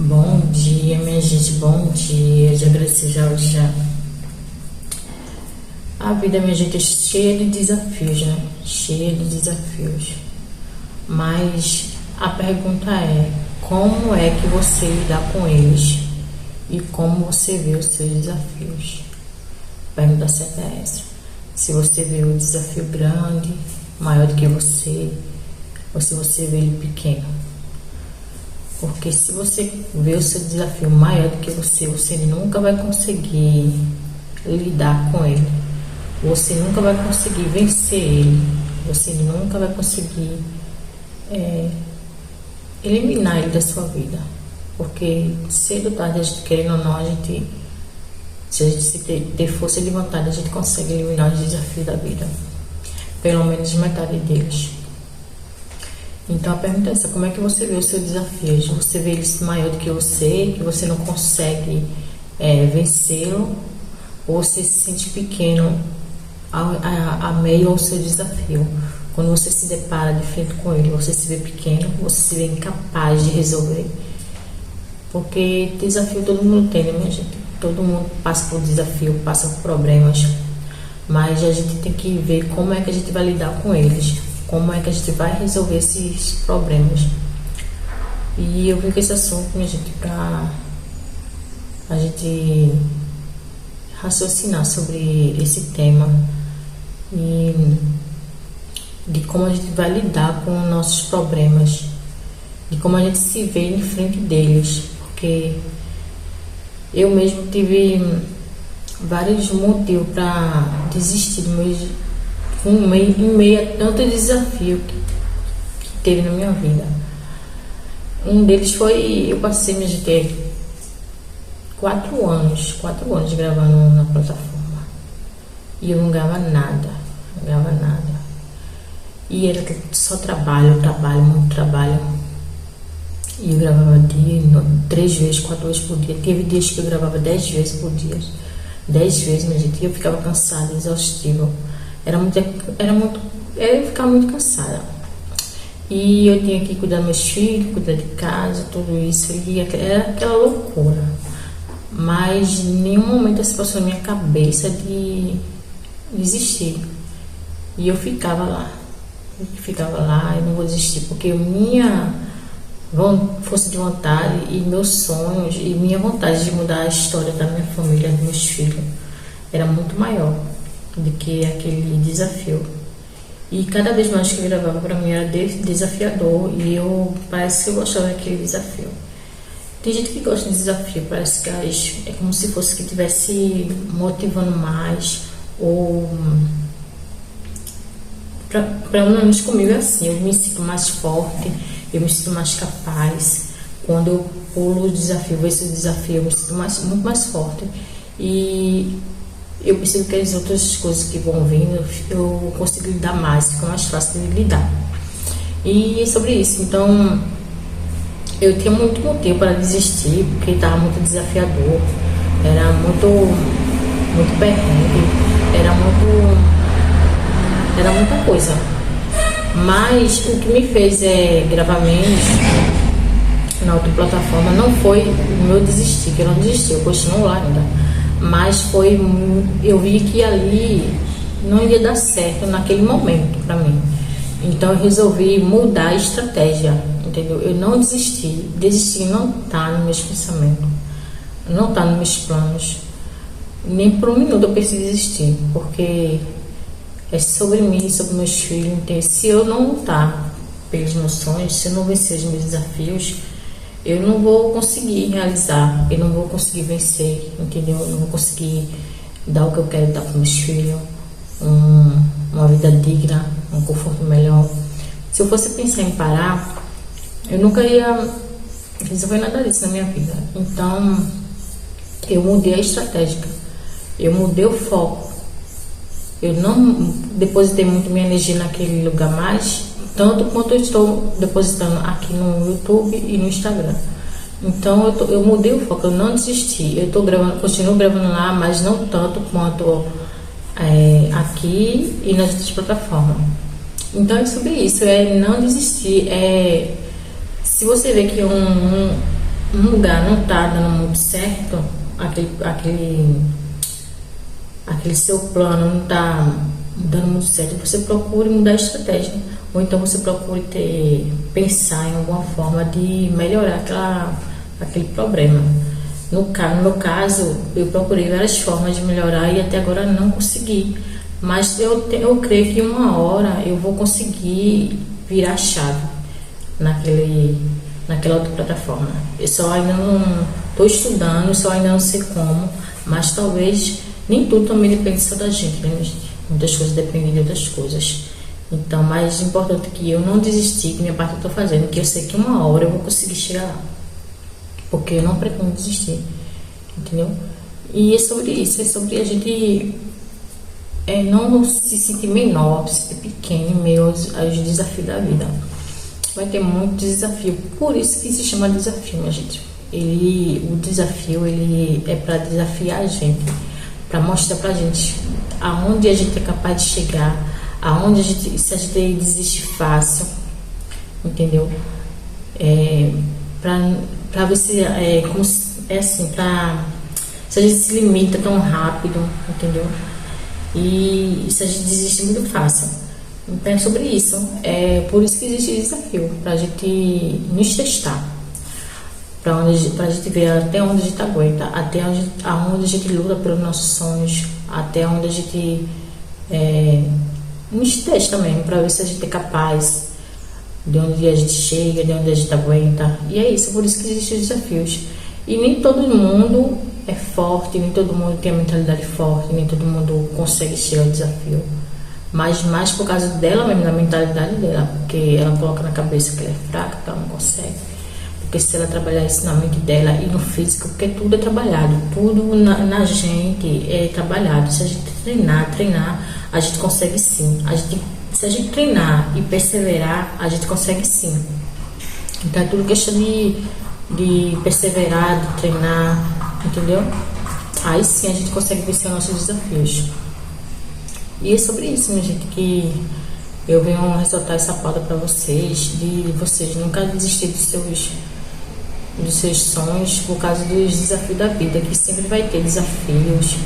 Bom dia, minha gente, bom dia. Já agradeci já. A vida, minha gente, é cheia de desafios, né? Cheia de desafios. Mas a pergunta é: como é que você lida com eles? E como você vê os seus desafios? A pergunta certa é essa. Se você vê o desafio grande, maior do que você, ou se você vê ele pequeno. Porque se você vê o seu desafio maior do que você nunca vai conseguir lidar com ele. Você nunca vai conseguir vencer ele. Você nunca vai conseguir eliminar ele da sua vida. Porque cedo ou tarde, a gente, querendo ou não, se a gente ter força de vontade, a gente consegue eliminar os desafios da vida. Pelo menos metade deles. Então a pergunta é essa: como é que você vê os seus desafios? Você vê eles maior do que você não consegue vencê-lo, ou você se sente pequeno a meio ao seu desafio? Quando você se depara de frente com ele, você se vê pequeno, você se vê incapaz de resolver. Porque desafio todo mundo tem, né, minha gente? Todo mundo passa por desafio, passa por problemas, mas a gente tem que ver como é que a gente vai lidar com eles. Como é que a gente vai resolver esses problemas? E eu vim com esse assunto, minha gente, para a gente raciocinar sobre esse tema e de como a gente vai lidar com nossos problemas, de como a gente se vê em frente deles, porque eu mesmo tive vários motivos para desistir do meu em meio a tanto desafio que teve na minha vida. Um deles foi, eu passei, minha gente, 4 anos gravando na plataforma, e eu não ganhava nada. E era só trabalho, muito trabalho. E eu gravava 3 vezes, 4 vezes por dia. Teve dias que eu gravava 10 vezes por dia. 10 vezes, minha gente, e eu ficava cansada, exaustiva. Eu ficava muito cansada. E eu tinha que cuidar dos meus filhos, cuidar de casa, tudo isso. E era aquela loucura. Mas em nenhum momento essa passou na minha cabeça de desistir. E eu ficava lá. Eu não vou desistir, porque minha força de vontade e meus sonhos e minha vontade de mudar a história da minha família, dos meus filhos, era muito maior do que aquele desafio. E cada vez mais que eu gravava, para mim era desafiador, e parece que eu gostava daquele desafio. Tem gente que gosta de desafio, parece que é como se fosse que estivesse motivando mais, ou pelo menos comigo é assim, eu me sinto mais forte, eu me sinto mais capaz. Quando eu pulo o desafio, esse desafio, eu me sinto muito mais forte. E eu percebo que as outras coisas que vão vindo, eu consigo lidar mais, fica mais fácil de lidar. E é sobre isso. Então, eu tinha muito motivo para desistir, porque estava muito desafiador, era muito perrengue, era muita coisa. Mas o que me fez gravar menos na outra plataforma não foi o meu desistir, que eu não desisti, eu continuo lá ainda. Mas eu vi que ali não ia dar certo naquele momento para mim. Então eu resolvi mudar a estratégia, entendeu? Eu não desisti. Desistir não está nos meus pensamentos, não está nos meus planos. Nem por um minuto eu pensei em desistir, porque é sobre mim, sobre meus filhos. Então, se eu não lutar pelos meus sonhos, se eu não vencer os meus desafios, eu não vou conseguir realizar, eu não vou conseguir vencer, entendeu? Eu não vou conseguir dar o que eu quero dar para meus filhos, uma vida digna, um conforto melhor. Se eu fosse pensar em parar, eu nunca ia resolver nada disso na minha vida. Então, eu mudei a estratégia, eu mudei o foco. Eu não depositei muito minha energia naquele lugar mais, tanto quanto eu estou depositando aqui no YouTube e no Instagram. Então eu mudei o foco, eu não desisti. Eu estou gravando, continuo gravando lá, mas não tanto quanto aqui e nas outras plataformas. Então é sobre isso, é não desistir. Se você vê que um lugar não está dando muito certo, aquele seu plano não está dando muito certo, você procure mudar a estratégia. Ou então você procure pensar em alguma forma de melhorar aquele problema. No meu caso, eu procurei várias formas de melhorar e até agora não consegui. Mas eu creio que uma hora eu vou conseguir virar a chave naquela outra plataforma. Eu só ainda não estou estudando, só ainda não sei como, mas talvez nem tudo também depende só da gente, né, gente? Muitas coisas dependem de outras coisas. Então, mais importante que eu não desistir, que minha parte eu estou fazendo, que eu sei que uma hora eu vou conseguir chegar lá. Porque eu não pretendo desistir, entendeu? E é sobre isso, é sobre a gente não se sentir menor, se sentir pequeno em meio aos desafios da vida. Vai ter muito desafio, por isso que se chama desafio, minha gente. O desafio ele é para desafiar a gente, para mostrar pra gente aonde a gente é capaz de chegar, se a gente desiste fácil, entendeu? Pra ver se se a gente se limita tão rápido, entendeu? E se a gente desiste muito fácil. Então é sobre isso. É por isso que existe desafio, pra gente nos testar, pra gente ver até onde a gente aguenta, aonde a gente luta pelos nossos sonhos, até onde a gente nos testa mesmo, pra ver se a gente é capaz, de onde a gente chega, de onde a gente aguenta. E é isso, por isso que existem os desafios. E nem todo mundo é forte, nem todo mundo tem a mentalidade forte, nem todo mundo consegue chegar ao desafio. Mas mais por causa dela mesmo, da mentalidade dela, porque ela coloca na cabeça que ela é fraca, que ela não consegue. Porque se ela trabalhar isso na mente dela e no físico, porque tudo é trabalhado, tudo na gente é trabalhado. Se a gente treinar, a gente consegue sim. Se a gente treinar e perseverar, a gente consegue sim. Então é tudo questão de perseverar, de treinar, entendeu? Aí sim a gente consegue vencer os nossos desafios. E é sobre isso, minha gente, que eu venho ressaltar essa pauta para vocês, de vocês nunca desistir dos seus sonhos por causa dos desafios da vida, que sempre vai ter desafios.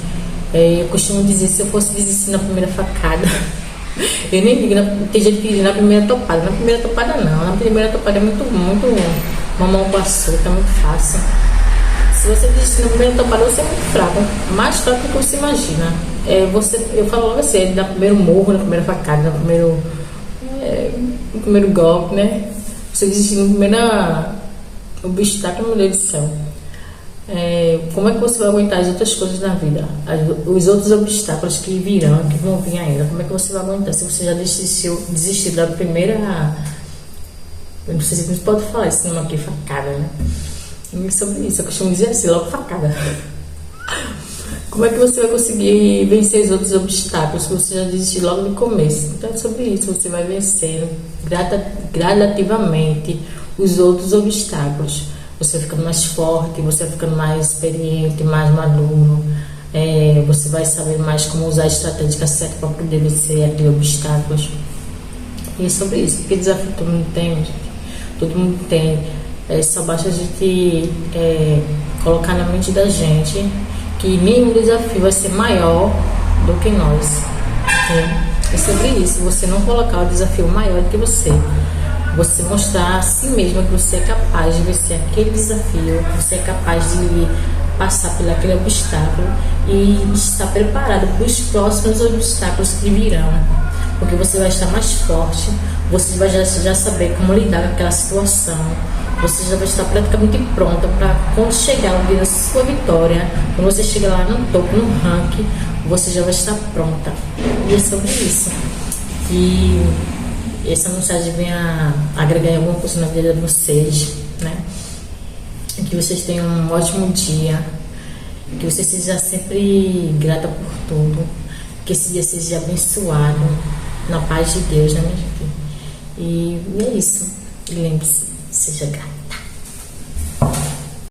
Eu costumo dizer, se eu fosse desistir na primeira facada, eu nem digo, tem gente que diz na primeira topada. Na primeira topada não, na primeira topada é muito mamão com açúcar, é muito fácil. Se você desistir na primeira topada, você é muito fraco, mais fraco do que você imagina. Eu falo logo assim, no primeiro morro, na primeira facada, no primeiro golpe, né? Você desistir no primeiro obstáculo, meu Deus do céu. Como é que você vai aguentar as outras coisas na vida? Os outros obstáculos que virão, que vão vir ainda, como é que você vai aguentar? Se você já desistiu da primeira... Eu não sei se você pode falar esse nome aqui, facada, né? E sobre isso, eu costumo dizer assim, logo facada. Como é que você vai conseguir vencer os outros obstáculos se você já desistiu logo no começo? Então é sobre isso, você vai vencendo gradativamente os outros obstáculos. Você vai ficando mais forte, você vai ficando mais experiente, mais maduro. Você vai saber mais como usar a estratégia certa para poder vencer aqueles obstáculos. E é sobre isso, porque desafio todo mundo tem, gente. Todo mundo tem. Só basta a gente colocar na mente da gente que nenhum desafio vai ser maior do que nós. É sobre isso, você não colocar o desafio maior do que você mostrar a si mesmo que você é capaz de vencer aquele desafio, você é capaz de passar por aquele obstáculo e estar preparado para os próximos obstáculos que virão, porque você vai estar mais forte, você vai já saber como lidar com aquela situação. Você já vai estar praticamente pronta para quando chegar o dia da sua vitória, quando você chegar lá no topo, no ranking, você já vai estar pronta. E é sobre isso. E essa mensagem vem a agregar alguma coisa na vida de vocês, né? Que vocês tenham um ótimo dia, que você seja sempre grata por tudo, que esse dia seja abençoado na paz de Deus, né, minha gente? E é isso. E lembre-se, seja grata.